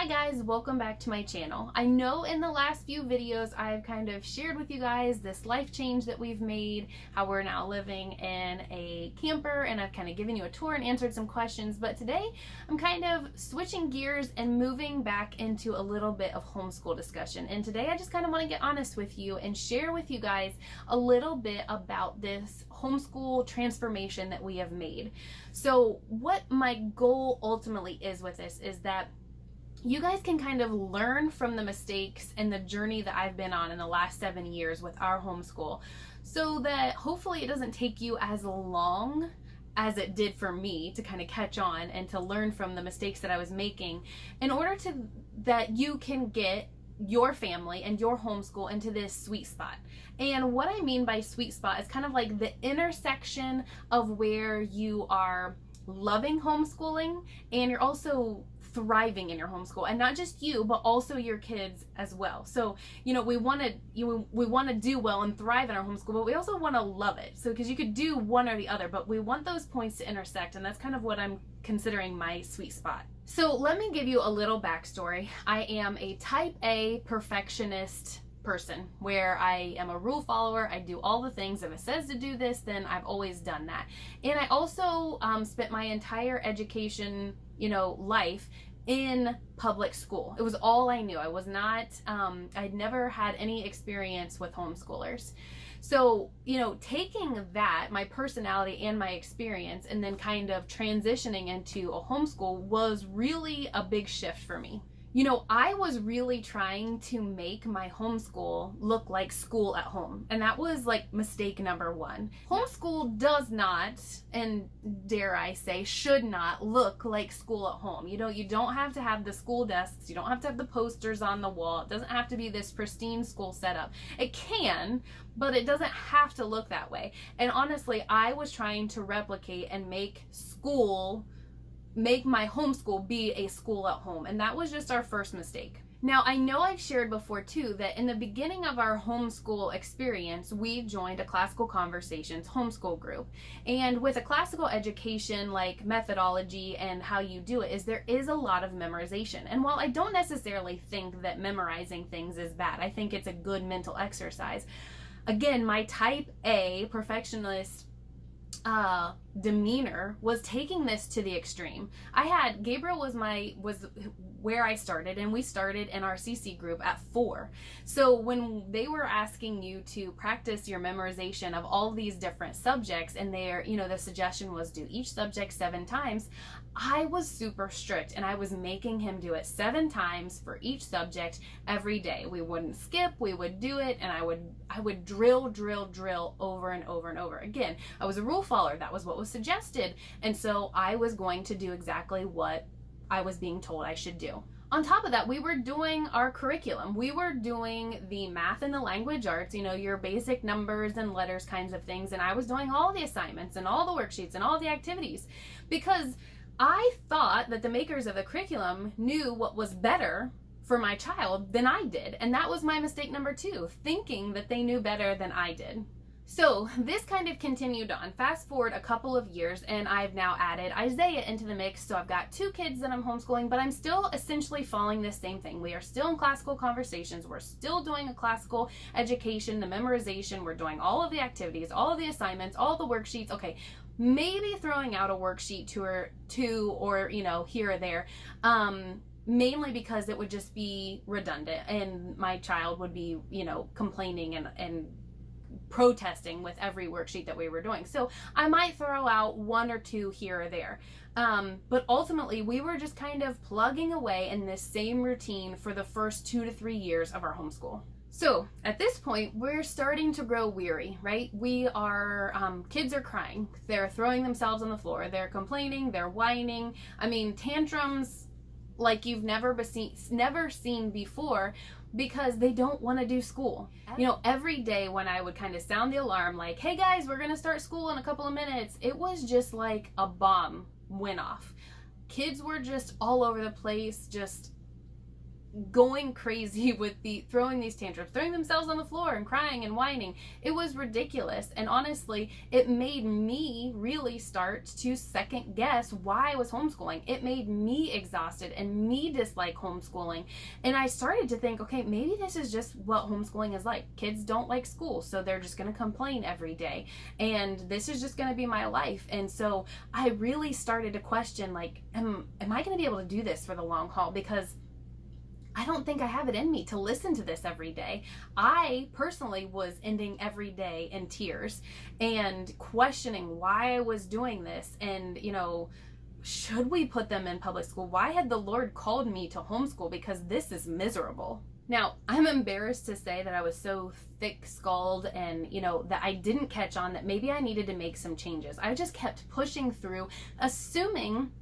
Hi guys, welcome back to my channel. I know in the last few videos I've kind of shared with you guys this life change that we've made, how we're now living in a camper, and I've kind of given you a tour and answered some questions, but today I'm kind of switching gears and moving back into a little bit of homeschool discussion. And today I just kind of want to get honest with you and share with you guys a little bit about this homeschool transformation that we have made. So what my goal ultimately is with this is that you guys can kind of learn from the mistakes and the journey that I've been on in the last 7 years with our homeschool, so that hopefully it doesn't take you as long as it did for me to kind of catch on and to learn from the mistakes that I was making, in order to that you can get your family and your homeschool into this sweet spot. And what I mean by sweet spot is kind of like the intersection of where you are loving homeschooling and you're also thriving in your homeschool, and not just you but also your kids as well. So we want to do well and thrive in our homeschool, but we also want to love it, so because you could do one or the other, but we want those points to intersect, and that's kind of what I'm considering my sweet spot. So let me give you a little backstory. I am a type A perfectionist person, where I am a rule follower. I do all the things. If it says to do this, then I've always done that. And I also spent my entire education life in public school. It was all I knew. I was not I'd never had any experience with homeschoolers. So taking that, my personality and my experience, and then kind of transitioning into a homeschool was really a big shift for me. I was really trying to make my homeschool look like school at home. And that was like mistake number one. Homeschool does not, and dare I say, should not look like school at home. You don't have to have the school desks. You don't have to have the posters on the wall. It doesn't have to be this pristine school setup. It can, but it doesn't have to look that way. And honestly, I was trying to replicate and make my homeschool be a school at home, and that was just our first mistake. Now, I know I've shared before too that in the beginning of our homeschool experience, we joined a Classical Conversations homeschool group. And with a classical education, like methodology and how you do it, there is a lot of memorization. And while I don't necessarily think that memorizing things is bad, I think it's a good mental exercise. Again, my type A perfectionist demeanor was taking this to the extreme. Gabriel was where I started, and we started in our CC group at 4. So when they were asking you to practice your memorization of all these different subjects, and the suggestion was do each subject 7 times, I was super strict, and I was making him do it 7 times for each subject every day. We wouldn't skip, we would do it, and I would drill over and over and over. Again, I was a rule follower. That was what was suggested, and so I was going to do exactly what I was being told I should do. On top of that, we were doing our curriculum. We were doing the math and the language arts, your basic numbers and letters kinds of things, and I was doing all the assignments and all the worksheets and all the activities, because I thought that the makers of the curriculum knew what was better for my child than I did, and that was my mistake number 2, thinking that they knew better than I did. So this kind of continued on. Fast forward a couple of years, and I've now added Isaiah into the mix. So I've got 2 kids that I'm homeschooling, but I'm still essentially following this same thing. We are still in Classical Conversations. We're still doing a classical education, the memorization. We're doing all of the activities, all of the assignments, all the worksheets. Okay, maybe throwing out a worksheet two or here or there. Mainly because it would just be redundant, and my child would be, complaining and protesting with every worksheet that we were doing. So I might throw out 1 or 2 here or there. But ultimately, we were just kind of plugging away in this same routine for the first 2 to 3 years of our homeschool. So at this point, we're starting to grow weary, right? Kids are crying. They're throwing themselves on the floor. They're complaining. They're whining. Tantrums like you've never seen before, because they don't want to do school. Every day when I would kind of sound the alarm, like, hey guys, we're going to start school in a couple of minutes, it was just like a bomb went off. Kids were just all over the place, just going crazy with throwing these tantrums, throwing themselves on the floor and crying and whining. It was ridiculous. And honestly, it made me really start to second guess why I was homeschooling. It made me exhausted and me dislike homeschooling. And I started to think, okay, maybe this is just what homeschooling is like. Kids don't like school, so they're just going to complain every day. And this is just going to be my life. And so I really started to question, like, am I going to be able to do this for the long haul? Because I don't think I have it in me to listen to this every day. I personally was ending every day in tears and questioning why I was doing this. And, should we put them in public school? Why had the Lord called me to homeschool? Because this is miserable. Now, I'm embarrassed to say that I was so thick-skulled and, that I didn't catch on that maybe I needed to make some changes. I just kept pushing through, assuming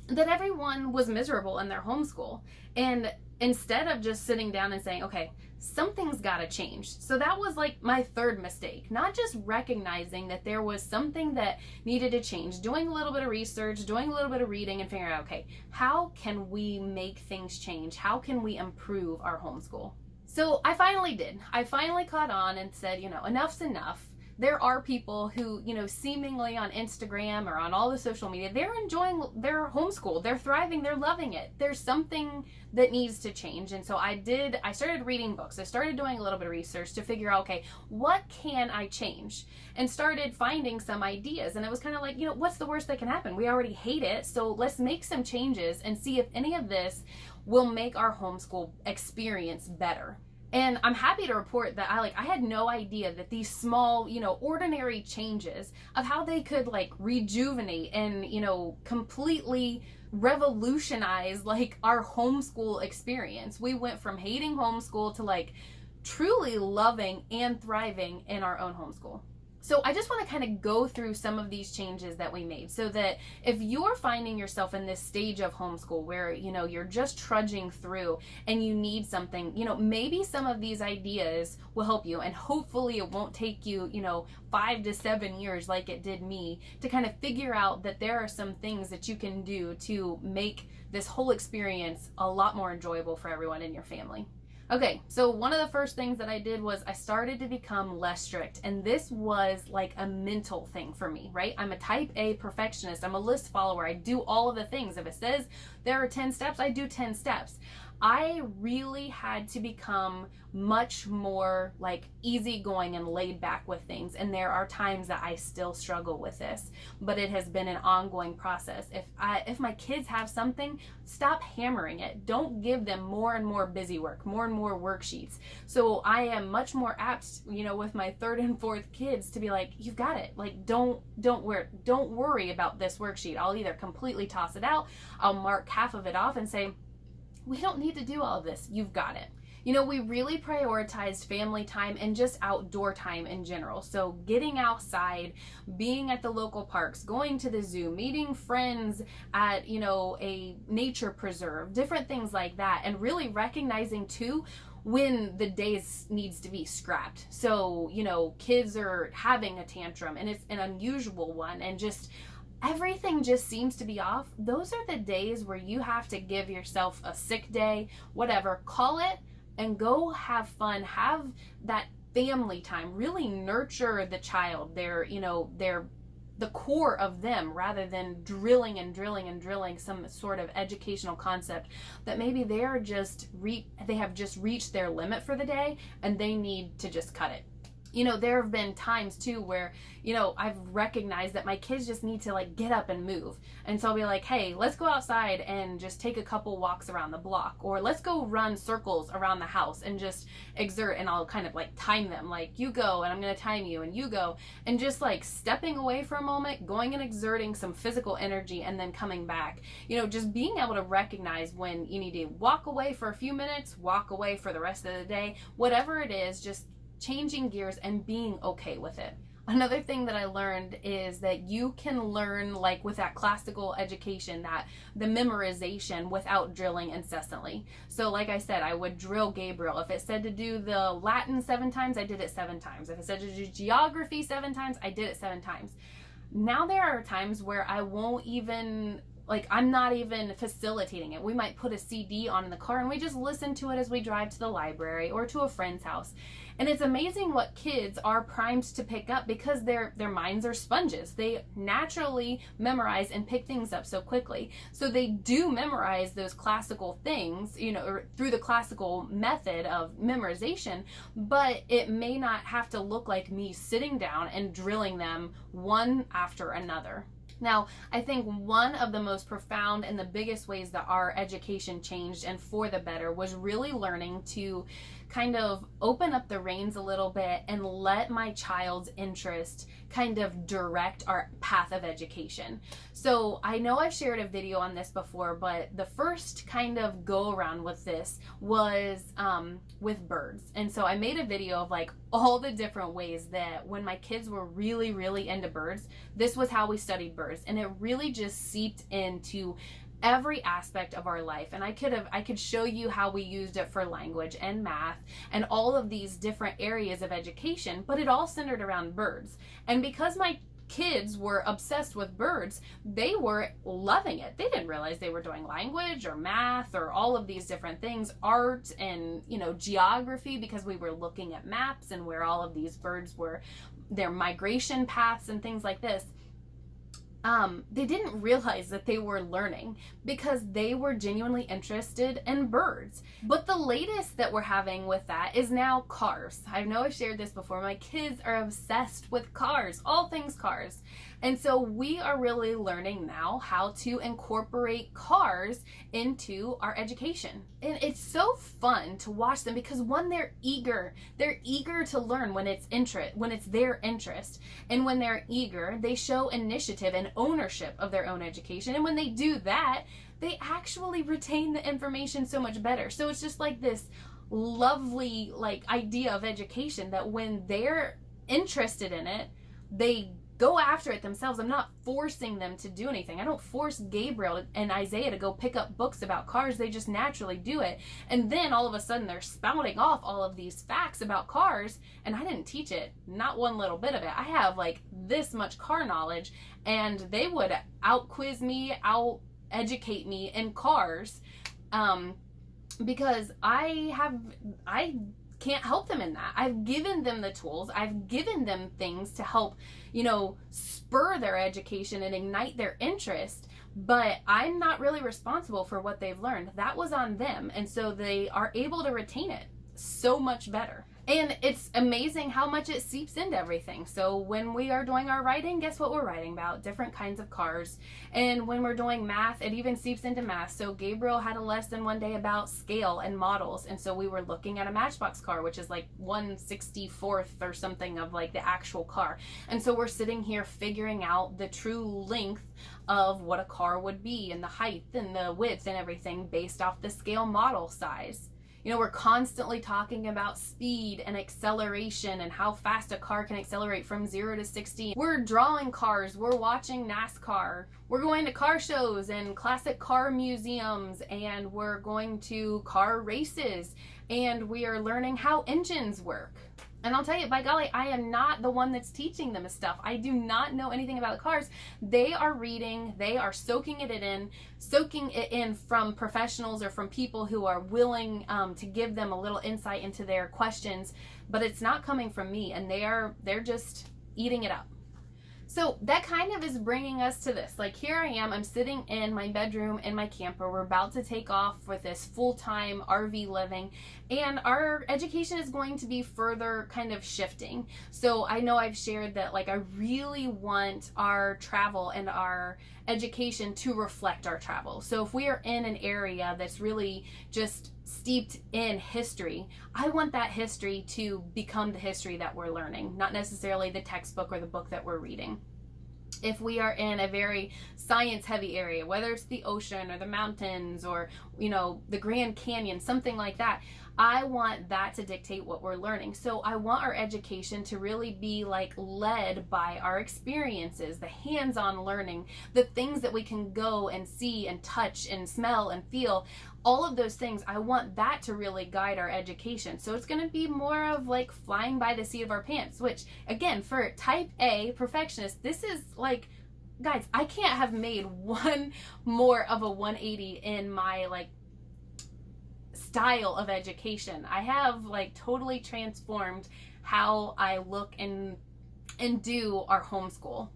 that everyone was miserable in their homeschool. And instead of just sitting down and saying, okay, something's got to change. So that was like my third mistake, not just recognizing that there was something that needed to change, doing a little bit of research, doing a little bit of reading and figuring out, okay, how can we make things change? How can we improve our homeschool? So I finally did. I finally caught on and said, enough's enough. There are people who, seemingly on Instagram or on all the social media, they're enjoying their homeschool. They're thriving. They're loving it. There's something that needs to change. And so I started reading books. I started doing a little bit of research to figure out, okay, what can I change? And started finding some ideas. And it was kind of like, what's the worst that can happen? We already hate it. So let's make some changes and see if any of this will make our homeschool experience better. And I'm happy to report that I had no idea that these small, ordinary changes of how they could rejuvenate and, completely revolutionize our homeschool experience. We went from hating homeschool to truly loving and thriving in our own homeschool. So I just want to kind of go through some of these changes that we made so that if you're finding yourself in this stage of homeschool where, you're just trudging through and you need something, maybe some of these ideas will help you, and hopefully it won't take you, 5 to 7 years like it did me to kind of figure out that there are some things that you can do to make this whole experience a lot more enjoyable for everyone in your family. Okay, so one of the first things that I did was I started to become less strict, and this was like a mental thing for me, right? I'm a type A perfectionist. I'm a list follower. I do all of the things. If it says there are 10 steps, I do 10 steps. I really had to become much more easygoing and laid back with things. And there are times that I still struggle with this, but it has been an ongoing process. If my kids have something, stop hammering it. Don't give them more and more busy work, more and more worksheets. So I am much more apt, with my third and fourth kids to be like, you've got it. Don't worry about this worksheet. I'll either completely toss it out, I'll mark half of it off and say, we don't need to do all of this. You've got it. We really prioritized family time and just outdoor time in general. So getting outside, being at the local parks, going to the zoo, meeting friends at, a nature preserve, different things like that. And really recognizing too, when the days needs to be scrapped. So, kids are having a tantrum and it's an unusual one and just everything just seems to be off. Those are the days where you have to give yourself a sick day, whatever, call it and go have fun, have that family time, really nurture the child, they're the core of them rather than drilling some sort of educational concept that maybe they have just reached their limit for the day and they need to just cut it. There have been times too where, I've recognized that my kids just need to get up and move. And so I'll be like, hey, let's go outside and just take a couple walks around the block, or let's go run circles around the house and just exert. And I'll kind of time them, you go and I'm going to time you and you go, and just stepping away for a moment, going and exerting some physical energy and then coming back, just being able to recognize when you need to walk away for a few minutes, walk away for the rest of the day, whatever it is, just changing gears and being okay with it. Another thing that I learned is that you can learn with that classical education, that the memorization without drilling incessantly. So like I said, I would drill Gabriel. If it said to do the Latin 7 times, I did it 7 times. If it said to do geography 7 times, I did it 7 times. Now there are times where I won't even like, I'm not even facilitating it. We might put a CD on in the car and we just listen to it as we drive to the library or to a friend's house. And it's amazing what kids are primed to pick up because their minds are sponges. They naturally memorize and pick things up so quickly. So they do memorize those classical things, you know, or through the classical method of memorization, but it may not have to look like me sitting down and drilling them one after another. Now, I think one of the most profound and the biggest ways that our education changed and for the better was really learning to kind of open up the reins a little bit and let my child's interest kind of direct our path of education. So I know I've shared a video on this before, but the first kind of go around with this was with birds. And so I made a video of like all the different ways that when my kids were really, really into birds, this was how we studied birds. And it really just seeped into every aspect of our life. And I could show you how we used it for language and math and all of these different areas of education, but it all centered around birds. And because my kids were obsessed with birds, they were loving it. They didn't realize they were doing language or math or all of these different things, art and, you know, geography, because we were looking at maps and where all of these birds were, their migration paths and things like this. They didn't realize that they were learning because they were genuinely interested in birds. But the latest that we're having with that is now cars. I know I've shared this before. My kids are obsessed with cars, all things cars. And so we are really learning now how to incorporate cars into our education. And it's so fun to watch them because one, they're eager to learn when it's their interest. And when they're eager, they show initiative and ownership of their own education. And when they do that, they actually retain the information so much better. So it's just like this lovely like idea of education that when they're interested in it, they go after it themselves. I'm not forcing them to do anything. I don't force Gabriel and Isaiah to go pick up books about cars. They just naturally do it. And then all of a sudden they're spouting off all of these facts about cars, and I didn't teach it, not one little bit of it. I have like this much car knowledge, and they would out-quiz me, out-educate me in cars, because I can't help them in that. I've given them the tools. I've given them things to help, you know, spur their education and ignite their interest, but I'm not really responsible for what they've learned. That was on them. And so they are able to retain it so much better. And it's amazing how much it seeps into everything. So when we are doing our writing, guess what we're writing about? Different kinds of cars. And when we're doing math, it even seeps into math. So Gabriel had a lesson one day about scale and models. And so we were looking at a Matchbox car, which is like 1/64th or something of like the actual car. And so we're sitting here figuring out the true length of what a car would be and the height and the width and everything based off the scale model size. You know, we're constantly talking about speed and acceleration and how fast a car can accelerate from 0 to 60. We're drawing cars, we're watching NASCAR, we're going to car shows and classic car museums, and we're going to car races, and we are learning how engines work. And I'll tell you, by golly, I am not the one that's teaching them this stuff. I do not know anything about the cars. They are reading, they are soaking it in from professionals or from people who are willing to give them a little insight into their questions, but it's not coming from me, and they're just eating it up. So that kind of is bringing us to this. Like, here I am, I'm sitting in my bedroom in my camper. We're about to take off with this full-time RV living, and our education is going to be further kind of shifting. So I know I've shared that, like, I really want our travel and our education to reflect our travel. So if we are in an area that's really just steeped in history, I want that history to become the history that we're learning, not necessarily the textbook or the book that we're reading. If we are in a very science heavy area, whether it's the ocean or the mountains or, you know, the Grand Canyon, something like that, I want that to dictate what we're learning. So I want our education to really be like led by our experiences, the hands-on learning, the things that we can go and see and touch and smell and feel, all of those things. I want that to really guide our education. So it's going to be more of like flying by the seat of our pants, which again, for type A perfectionists, this is like guys, I can't have made one more of a 180 in my like style of education. I have like totally transformed how I look and do our homeschool.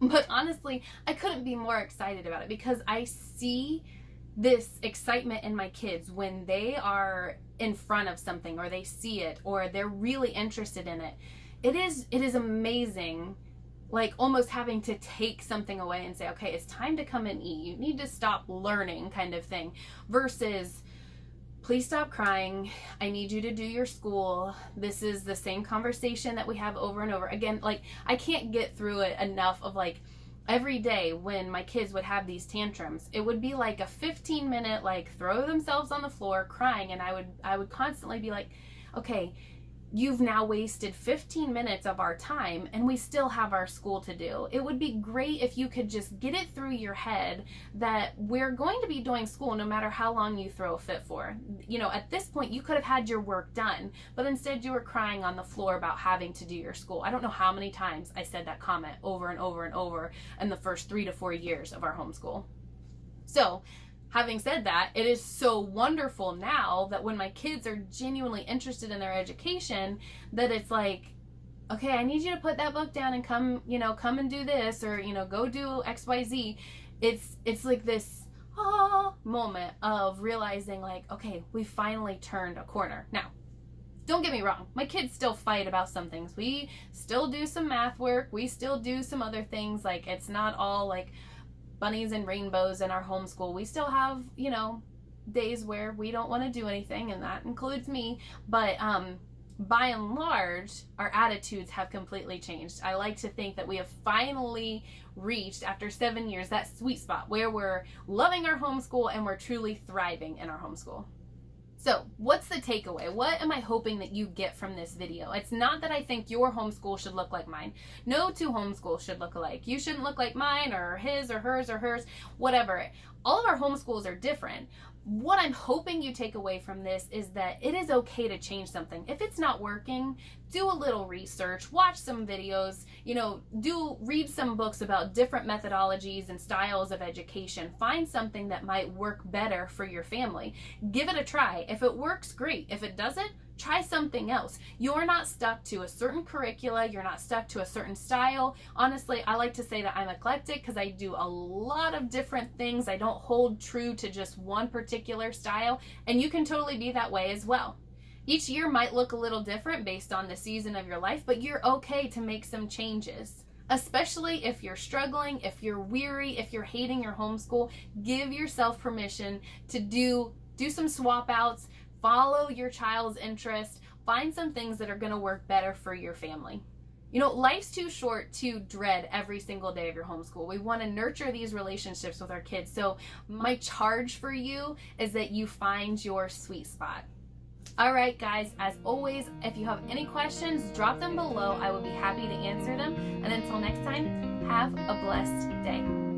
But honestly, I couldn't be more excited about it because I see this excitement in my kids when they are in front of something or they see it or they're really interested in it. It is amazing, like almost having to take something away and say, okay, it's time to come and eat. You need to stop learning kind of thing versus please stop crying. I need you to do your school. This is the same conversation that we have over and over again. Like I can't get through it enough of like every day when my kids would have these tantrums, it would be like a 15-minute like throw themselves on the floor crying, and I would constantly be like, okay, you've now wasted 15 minutes of our time and we still have our school to do. It would be great if you could just get it through your head that we're going to be doing school no matter how long you throw a fit for. You know, at this point you could have had your work done, but instead you were crying on the floor about having to do your school. I don't know how many times I said that comment over and over and over in the first 3 to 4 years of our homeschool. So having said that, it is so wonderful now that when my kids are genuinely interested in their education, that it's like, okay, I need you to put that book down and come and do this, or, go do XYZ. It's like this moment of realizing like, okay, we finally turned a corner. Now, don't get me wrong, my kids still fight about some things. We still do some math work. We still do some other things. Like it's not all like bunnies and rainbows in our homeschool. We still have, days where we don't want to do anything, and that includes me. But by and large, our attitudes have completely changed. I like to think that we have finally reached, after 7 years, that sweet spot where we're loving our homeschool and we're truly thriving in our homeschool. So what's the takeaway? What am I hoping that you get from this video? It's not that I think your homeschool should look like mine. No two homeschools should look alike. You shouldn't look like mine or his or hers or hers, whatever. All of our homeschools are different. What I'm hoping you take away from this is that it is okay to change something. If it's not working, do a little research, watch some videos, read some books about different methodologies and styles of education. Find something that might work better for your family. Give it a try. If it works, great. If it doesn't, try something else. You're not stuck to a certain curricula. You're not stuck to a certain style. Honestly, I like to say that I'm eclectic because I do a lot of different things. I don't hold true to just one particular style, and you can totally be that way as well. Each year might look a little different based on the season of your life, but you're okay to make some changes. Especially if you're struggling, if you're weary, if you're hating your homeschool, give yourself permission to do some swap outs. Follow your child's interest. Find some things that are going to work better for your family. Life's too short to dread every single day of your homeschool. We want to nurture these relationships with our kids. So my charge for you is that you find your sweet spot. All right, guys, as always, if you have any questions, drop them below. I will be happy to answer them. And until next time, have a blessed day.